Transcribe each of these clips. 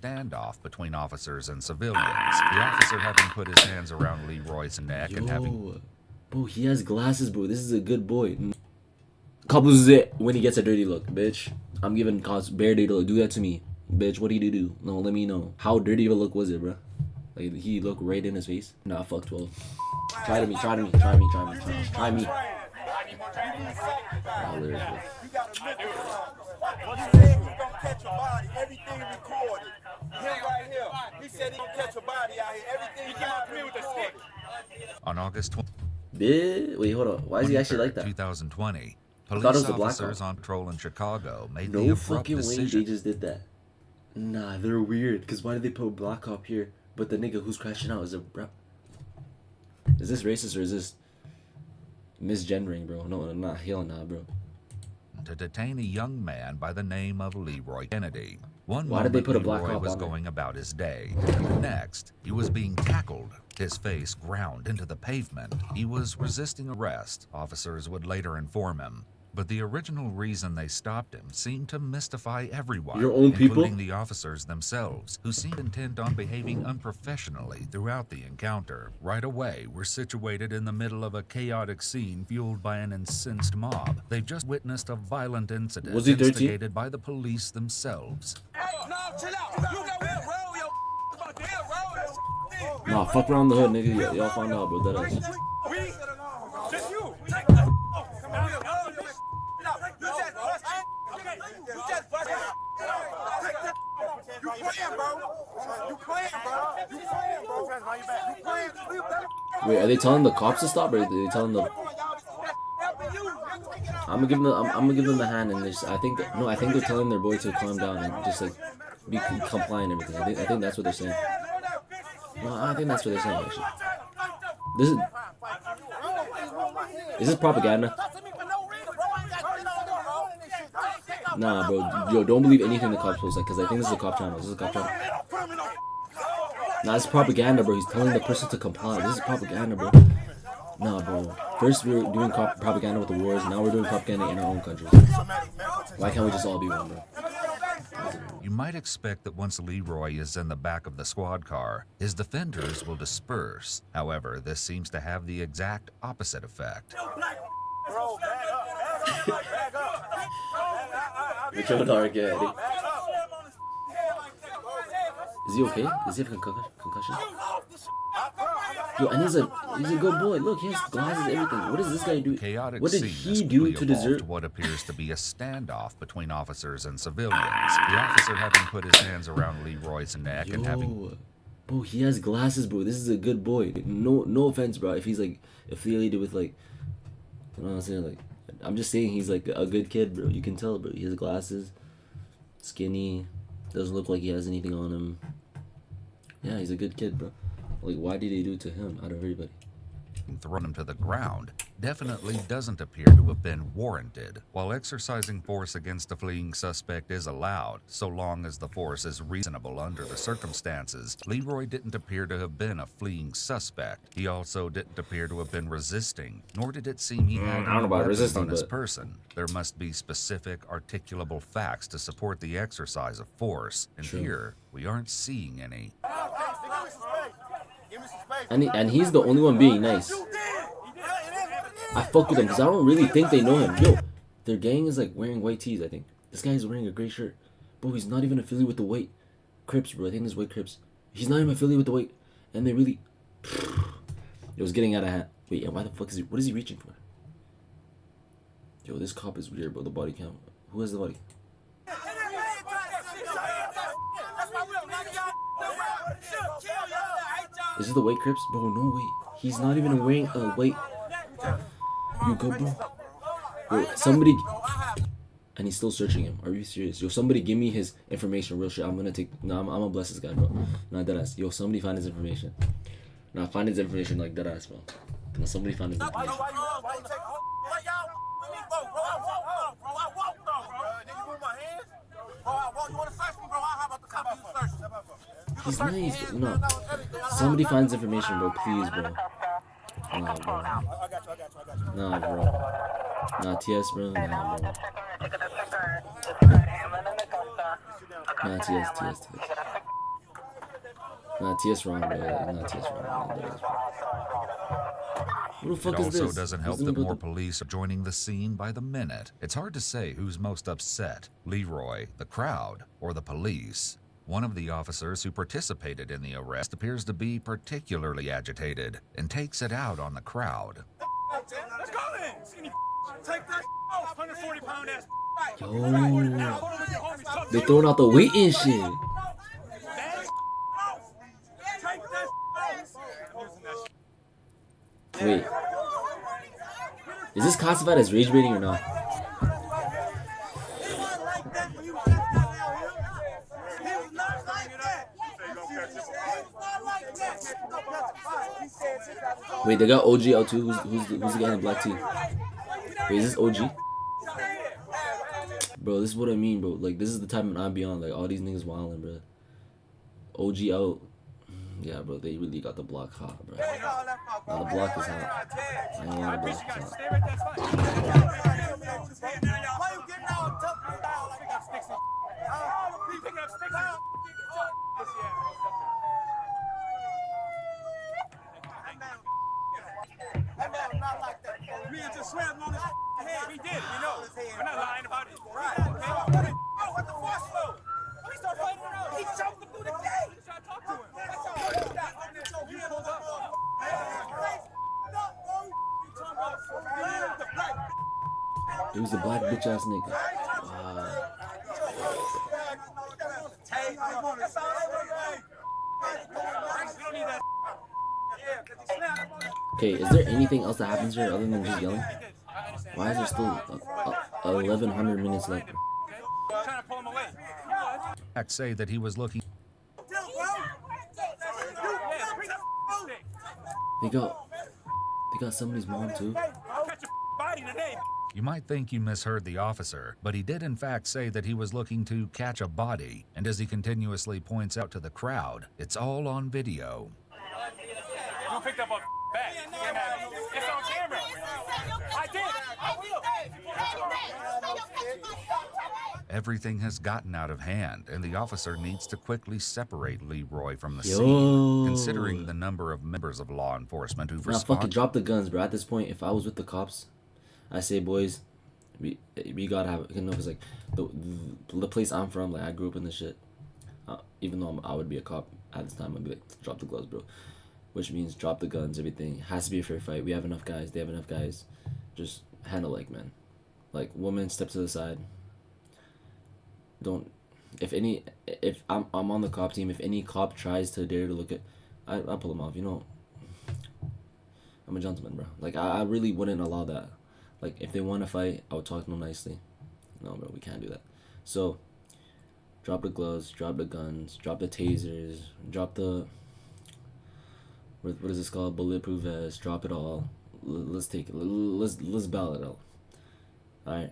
standoff between officers and civilians. The officer having put his hands around Leroy's neck and having... Bro, he has glasses, bro. This is a good boy. Couples it when he gets a dirty look, bitch. I'm giving cops bare dirty look. Do that to me, bitch. What did he do? No, let me know. How dirty of a look was it, bro? Like, he looked right in his face. Nah, fuck 12. Try me. Nah, literally. On August 20th, Wait, hold on. Why is he actually like that? 2020, thought it police was the black officers cop. on patrol in Chicago made the No abrupt fucking way decision. they just did that. Nah, they're weird. Cause why did they put black cop here? But the nigga who's crashing out is a bro. Is this racist or is this misgendering, bro? No, not hell nah, bro. To detain a young man by the name of Leroy Kennedy. Why did they put a black Leroy cop was on there? going about his day, and the next, he was being tackled. His face ground into the pavement. He was resisting arrest, officers would later inform him. But the original reason they stopped him seemed to mystify everyone, Your own people? including the officers themselves, who seemed intent on behaving unprofessionally throughout the encounter. Right away, we're situated in the middle of a chaotic scene fueled by an incensed mob. They've just witnessed a violent incident Was he 13? instigated by the police themselves. Nah, fuck around the hood, nigga. Y'all find out, bro. That is. Wait, are they telling the cops to stop, or are they telling the? I'm gonna give them the hand, and I think they're telling their boy to calm down and just like be compliant and everything. I think that's what they're saying. No, I think that's what they're saying. Actually, is this propaganda? Nah, bro. Yo, don't believe anything the cops post, like, cause I think this is a cop channel. This is a cop channel. Nah, it's propaganda, bro. He's telling the person to comply. This is propaganda, bro. Nah, bro. First we were doing propaganda with the wars. Now we're doing propaganda in our own country. Why can't we just all be one, bro? You might expect that once Leroy is in the back of the squad car, his defenders will disperse. However, this seems to have the exact opposite effect. We killed our kid. Is he okay? Does he have a concussion? Yo, and he's a good boy. Look, he has glasses, everything. What does this guy do? Chaotic What did he do to deserve what appears to be a standoff between officers and civilians? The officer having put his hands around Leroy's neck and having... Bro, he has glasses, bro. This is a good boy. No offense, bro. If he's like affiliated with like, you know what I'm saying? Like, I'm just saying he's like a good kid, bro. You can tell, bro. He has glasses, skinny, doesn't look like he has anything on him. Yeah, he's a good kid, bro. Like, why did they do it to him out of everybody? Thrown him to the ground definitely doesn't appear to have been warranted. While exercising force against a fleeing suspect is allowed, so long as the force is reasonable under the circumstances, Leroy didn't appear to have been a fleeing suspect. He also didn't appear to have been resisting, nor did it seem he had I don't know about resisting, on his but... person. There must be specific, articulable facts to support the exercise of force, and here we aren't seeing any. And he's the only one being nice. I fuck with him because I don't really think they know him. Yo, their gang is like wearing white tees, I think. This guy is wearing a gray shirt. Bro, he's not even affiliated with the white Crips, bro. I think this white Crips. He's not even affiliated with the white. And they really... It was getting out of hand. Wait, and why the fuck is he... What is he reaching for? Yo, this cop is weird, bro. The body cam. Who has the body? Is it the white Crips? Bro, no, wait. He's not even wearing a white... You good, bro? Yo, somebody... And he's still searching him. Are you serious? Yo, somebody give me his information. Real shit. I'm gonna take... Nah, I'm gonna bless this guy, bro. Nah, deadass. Yo, somebody find his information. Nah, find his information like deadass, bro. Nah, somebody find his information. He's nice, bro. No. Somebody finds information, bro. Please, bro. Nah, bro. Nah, bro. Nah, TS, bro. Nah, bro. Nah, TS. Nah, TS wrong, bro. Nah, TS wrong. Nah, that is wrong. Who the It fuck is also this? doesn't help that more police are joining the scene by the minute. It's hard to say who's most upset, Leroy, the crowd, or the police. One of the officers who participated in the arrest appears to be particularly agitated and takes it out on the crowd. Let's go then! Skinny take that off! 140-pound ass. Yo, they throwing out the weight and shit. Wait, is this classified as rage baiting or not? Wait, they got OG out too. Who's the guy in the black tee? Wait, is this OG? Bro, this is what I mean, bro. Like, this is the type of I be on. Like, all these niggas wildin', bro. OG out. Yeah, bro, they really got the block hot, bro. Now the block is hot. I ain't gonna lie, the block is We did, we know. We're not lying about it. Right. What the fuck? We start fighting around. He jumped through the gate. Try to talk to him. It was a black bitch ass nigga. Wow. Okay, is there anything else that happens here other than just yelling? Why is there still 1,100 minutes left? Facts say that he was looking. They got somebody's mom too. You might think you misheard the officer, but he did in fact say that he was looking to catch a body, and as he continuously points out to the crowd, it's all on video. You picked up a bag. It's on camera. I did. I will. Everything has gotten out of hand, and the officer needs to quickly separate Leroy from the Yo. scene. Considering the number of members of law enforcement who've Nah, fucking responded. drop the guns, bro. At this point, if I was with the cops, I say, boys, we gotta have. You know, it's like the place I'm from. Like, I grew up in this shit. Even though I would be a cop at this time, I'd be like, drop the gloves, bro. Which means drop the guns. Everything has to be a fair fight. We have enough guys. They have enough guys. Just handle like men. Like, women, step to the side. Don't. If I'm on the cop team, if any cop tries to dare to look at, I'll pull him off. You know, I'm a gentleman, bro. Like, I really wouldn't allow that. Like, if they want to fight, I would talk to them nicely. No, bro, we can't do that. So, drop the gloves, drop the guns, drop the tasers, drop the, what is this called? Bulletproof vest. Drop it all. Let's take it. Let's battle it out. All right.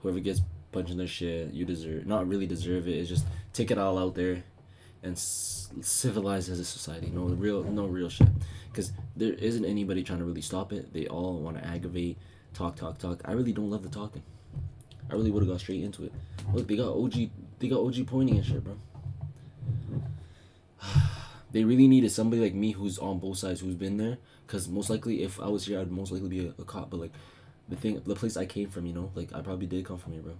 Whoever gets punched in their shit, you deserve. Not really deserve it. It's just take it all out there, and civilize as a society. No real shit. Because there isn't anybody trying to really stop it. They all want to aggravate. Talk. I really don't love the talking. I really would have got straight into it. Look, they got OG pointing and shit, bro. They really needed somebody like me who's on both sides, who's been there. Cause most likely, if I was here, I'd most likely be a cop. But like, the place I came from, you know, like I probably did come from here, bro.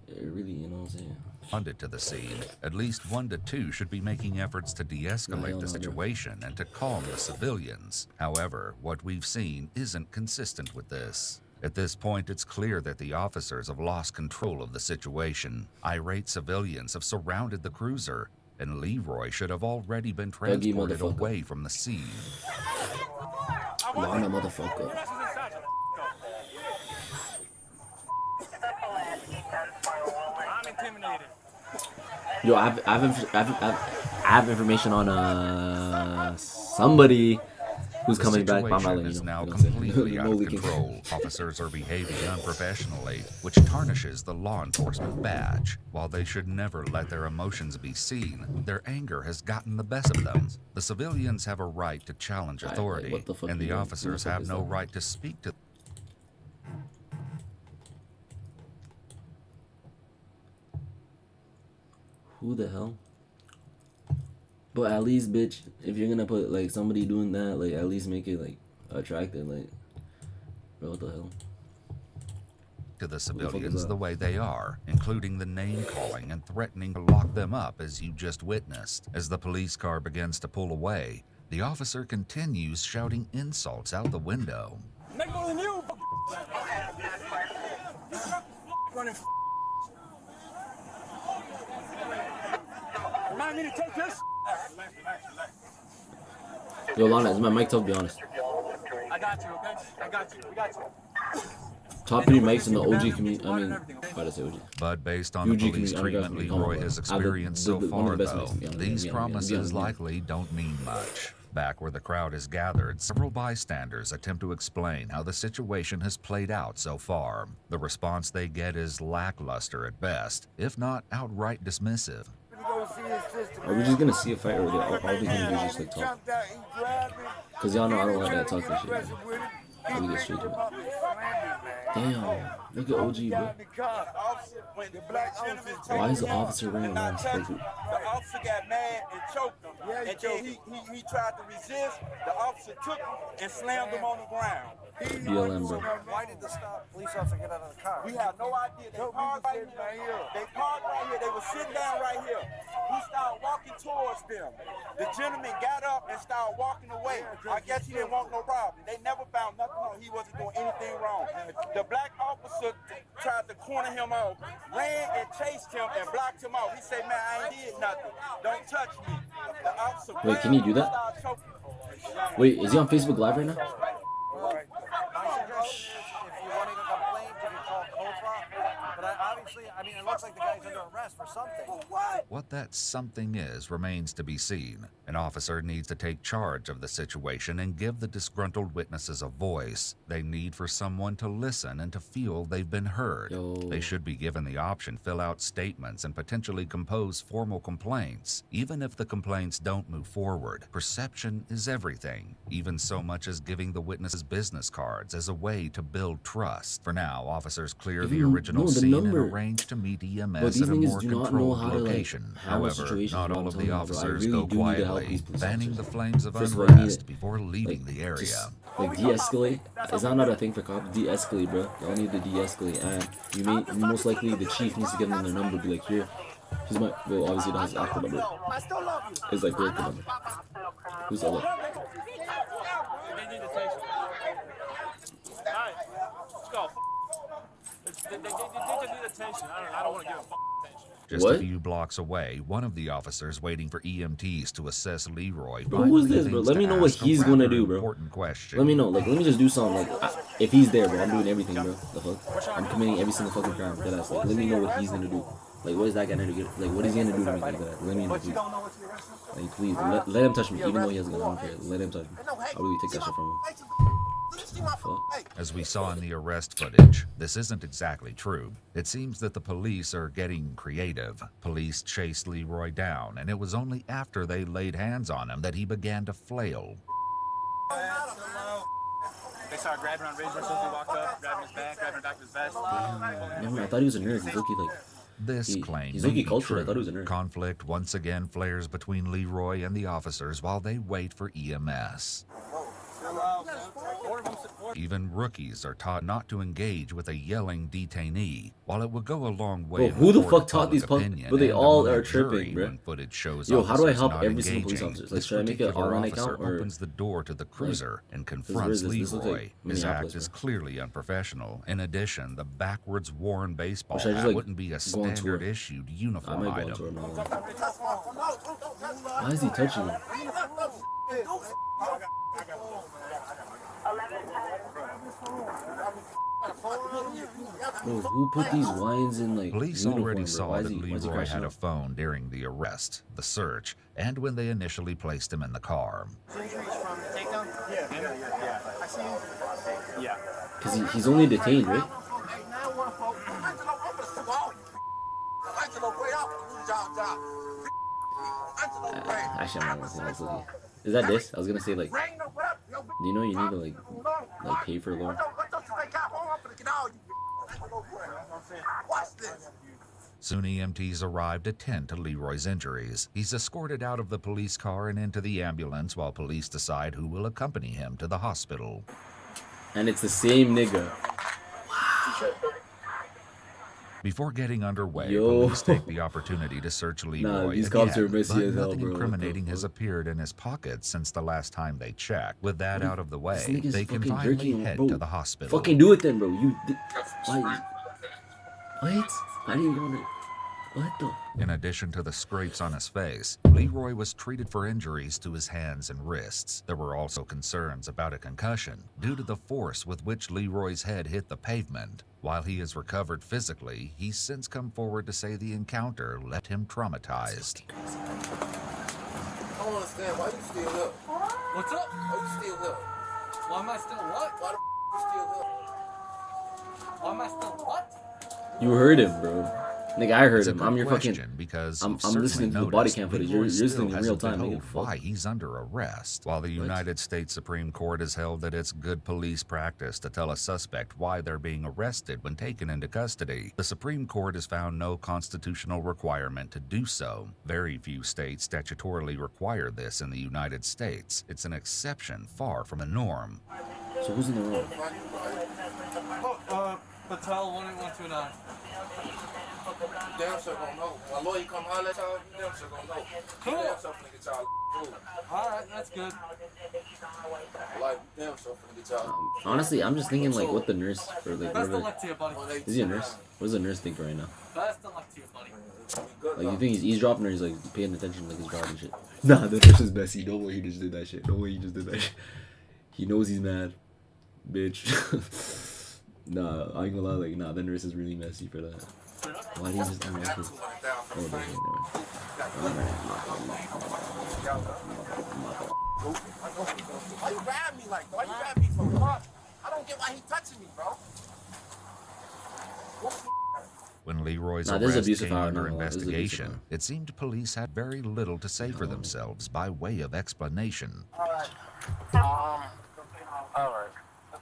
It really, you know what I'm saying? Responded to the scene. At least 1 to 2 should be making efforts to de-escalate the situation and to calm the civilians. However, what we've seen isn't consistent with this. At this point, it's clear that the officers have lost control of the situation. Irate civilians have surrounded the cruiser, and Leroy should have already been transported away from the scene. Lana, motherfucker. I'm intimidated. Yo, I have information on somebody who's coming back. The situation is now completely out of control. Officers are behaving unprofessionally, which tarnishes the law enforcement badge. While they should never let their emotions be seen, their anger has gotten the best of them. The civilians have a right to challenge authority, and the officers have no right to speak to. Who the hell? But at least, bitch, if you're gonna put like somebody doing that, like at least make it like attractive. Like, bro, what the hell? To the the fuck is civilians that? the way they are, including the name calling and threatening to lock them up as you just witnessed. As the police car begins to pull away, the officer continues shouting insults out the window. Nigga than you. Running. Remind me to take this. Yo, Lana, is my mic tough? Be honest. I got you, okay? I got you. We got you. Top 3 mics in the OG community. I mean, why did I say OG? But based on the UG police community, treatment come on, Leroy bro. has I have experienced so one of far, the best though, mics, to be honest. these Yeah, promises yeah. likely don't mean much. Back where the crowd is gathered, several bystanders attempt to explain how the situation has played out so far. The response they get is lackluster at best, if not outright dismissive. Are we just gonna see a fight, or are we gonna do just like talk? Cause y'all know I don't like that talking shit. Man. We get straight to it. Damn, look at OG, bro. Why is the officer wearing a mask? Like, The officer got mad and choked him. And then he tried to resist. The officer took him and slammed him on the ground. BLM, bro. Why did the police officer get out of the car? We have no idea. They parked right here. They parked right here. They were sitting down right here. He started walking towards them. The gentleman got up and started walking away. I guess he didn't want no problem. They never found nothing on. He wasn't doing anything wrong. The black officer tried to corner him off, ran and chased him and blocked him off. He said, "Man, I ain't did nothing. Don't touch me." The officer Wait, can he do that? started choking. Wait, is he on Facebook Live right now? My suggestion is if you want to complain, you can call COFA. But obviously, I mean, it looks like the guy's under arrest for something. What that something is remains to be seen. An officer needs to take charge of the situation and give the disgruntled witnesses a voice. They need for someone to listen and to feel they've been heard. Yo. They should be given the option to fill out statements and potentially compose formal complaints. Even if the complaints don't move forward, perception is everything, even so much as giving the witnesses business cards as a way to build trust. For now, officers clear the Even- original no, the scene number- and arrange to meet But EMS these at a niggas more do not know controlled how to like location. handle However, situations. not is what all I'm of telling the you, bro. I officers really go do need to help quietly, these police fanning officers. the flames of First of all, I need unrest to, before leaving like, the area. just, like de-escalate. Is that not a thing for cops? De-escalate, bro. Y'all need to de-escalate, and you may most likely the chief needs to give them their number. Be like, here, he's my. Well, obviously not his actor number. It's like real number. Who's that? They need attention. Alright, let's go. They just need attention. I don't want to give them attention. Just What? a few blocks away, one of the officers waiting for EMTs to assess Leroy. Bro, who is finally this, bro? thinks Let to me know what ask a he's gonna rather do, bro. Important question. Let me know. Like, let me just do something. Like, if he's there, bro, I'm doing everything, bro. The fuck? I'm committing every single fucking crime. That ass. Like, let me know what he's gonna do. Like, what is that gonna do? Like, what is he gonna do to me like that? Let me know, please. Like, please, let him touch me, even though he has a gun. I don't care. Let him touch me. I'll really take that shit from him. Fuck. As we saw in the arrest footage, this isn't exactly true. It seems that the police are getting creative. Police chased Leroy down, and it was only after they laid hands on him that he began to flail. They started grabbing on Razor as soon as he walked up, grabbing his back, grabbing the back of his vest. Man, I thought he was a nerd. He's looking like. This claim he's may low-key be cultured. I true. thought he was a nerd. Conflict once again flares between Leroy and the officers while they wait for EMS. Even rookies are taught not to engage with a yelling detainee. While it would go a long way, Bro, who the toward fuck taught public these punk- opinion but they and all among are the jury tripping, bro. when footage shows Yo, how do I officers help not every single police engaging, officer? Like, this should I make an particular online officer account, or- opens the door to the cruiser and where confronts is this? This looks Leroy. like His Minneapolis, act is bro. clearly unprofessional. In addition, the backwards worn baseball Or should I just, hat like, wouldn't be a go on standard tour? issued I uniform might go on tour, item. man. Why is he touching me? Bro, who put these wines in like Police uniform, already bro? saw Why is that he Leroy crashing had a out? phone during the arrest, the search, and when they initially placed him in the car. Injuries from the takedown? Yeah. I see you. Yeah. Cause he's only detained, right? Actually, I'm not gonna say that's okay. Is that this? I was gonna say like, do you know you need to like pay for a loan? Soon EMTs arrive to tend to Leroy's injuries. He's escorted out of the police car and into the ambulance while police decide who will accompany him to the hospital. And it's the same nigga. Before getting underway, Yo. police take the opportunity to search Leroy these cops again, are messy but as hell, nothing bro. What the incriminating has fuck? appeared in his pocket since the last time they checked. With that out of the way, This nigga's they can fucking finally jerking, head bro. to the hospital. Fucking do it then, bro. Why? What? How do you go to? What the? In addition to the scrapes on his face, Leroy was treated for injuries to his hands and wrists. There were also concerns about a concussion due to the force with which Leroy's head hit the pavement. While he has recovered physically, he's since come forward to say the encounter left him traumatized. I don't understand why you still here. What's up? Why you still here? Why am I still what? Why the you still here? Why am I still what? You heard him, bro. Nigga, I heard It's a him. good I'm your fucking. question because I'm you've certainly listening to the body noticed cam footage. Leroy You're still listening in real hasn't been time, nigga. told Fuck. why he's under arrest. While the United States Supreme Court has held that it's good police practice to tell a suspect why they're being arrested when taken into custody, the Supreme Court has found no constitutional requirement to do so. Very few states statutorily require this in the United States. It's an exception far from a norm. So who's in the room? Patel 18129. Damn sure gonna know. My lawyer come holler at y'all, you damn sure gonna know. Cool. You damn sure finna get y'all food. Alright, that's good. Like, you damn sure finna get y'all. Honestly, I'm just thinking like what the nurse or like Best of whatever. luck to you, buddy. 118. Is he a nurse? What does the nurse think right now? Best of luck to you, buddy. Good Like you luck. think he's eavesdropping or he's like paying attention like he's driving shit? Nah, the nurse is messy. No way he just did that shit. No way he just did that shit. He knows he's mad, bitch. Nah, I ain't gonna lie. Like, nah, the nurse is really messy for that. Why did he just unlock his? Oh, okay, Why you grab me like that? Why you grab me for? What? I don't get why he touching me, bro. When Leroy's Nah, this is arrest abusive came power, under no, this is abusive investigation, power. it seemed police had very little to say for themselves by way of explanation. All right.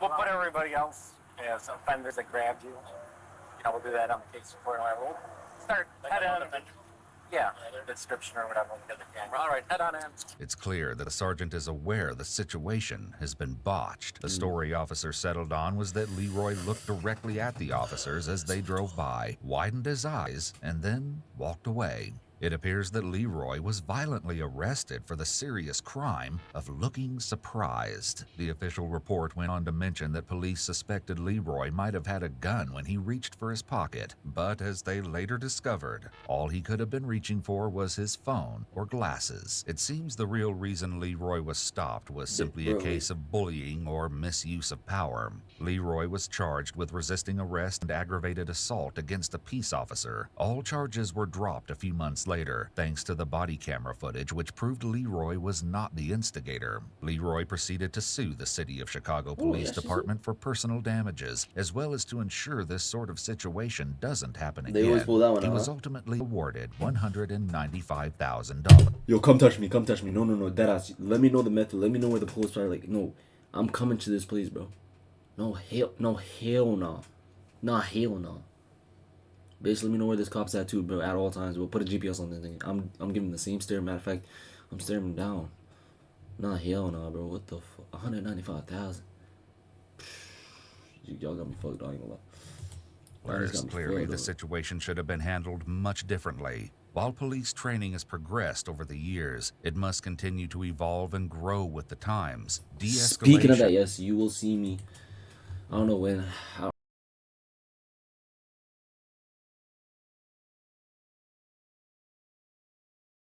We'll put everybody else as offenders that grabbed you. You know, we'll do that on the case report. All right, we'll start head on. Yeah, the description or whatever. We'll get the camera. All right, head on in. It's clear that the sergeant is aware the situation has been botched. The story officer settled on was that Leroy looked directly at the officers as they drove by, widened his eyes, and then walked away. It appears that Leroy was violently arrested for the serious crime of looking surprised. The official report went on to mention that police suspected Leroy might have had a gun when he reached for his pocket, but as they later discovered, all he could have been reaching for was his phone or glasses. It seems the real reason Leroy was stopped was simply a case of bullying or misuse of power. Leroy was charged with resisting arrest and aggravated assault against a peace officer. All charges were dropped a few months later, thanks to the body camera footage which proved Leroy was not the instigator. Leroy proceeded to sue the City of Chicago Police Department for personal damages, as well as to ensure this sort of situation doesn't happen They always again. pull that one He out, was huh? ultimately awarded $195,000. Yo, come touch me, come touch me. No, deadass. Let me know the method. Let me know where the posts are. Like, no, I'm coming to this place, bro. No, hell no. Nah, hell no. Basically, let me know where this cop's at too, bro. At all times, we'll put a GPS on this thing. I'm giving the same stare. Matter of fact, I'm staring him down. Nah, hell no, bro. What the fuck? 195,000. Y'all got me fucked. I ain't gonna lie. Y'all Whereas just got me clearly fucked the up. situation should have been handled much differently. While police training has progressed over the years, it must continue to evolve and grow with the times. De-escalation. Speaking of that, yes, you will see me. I don't know when.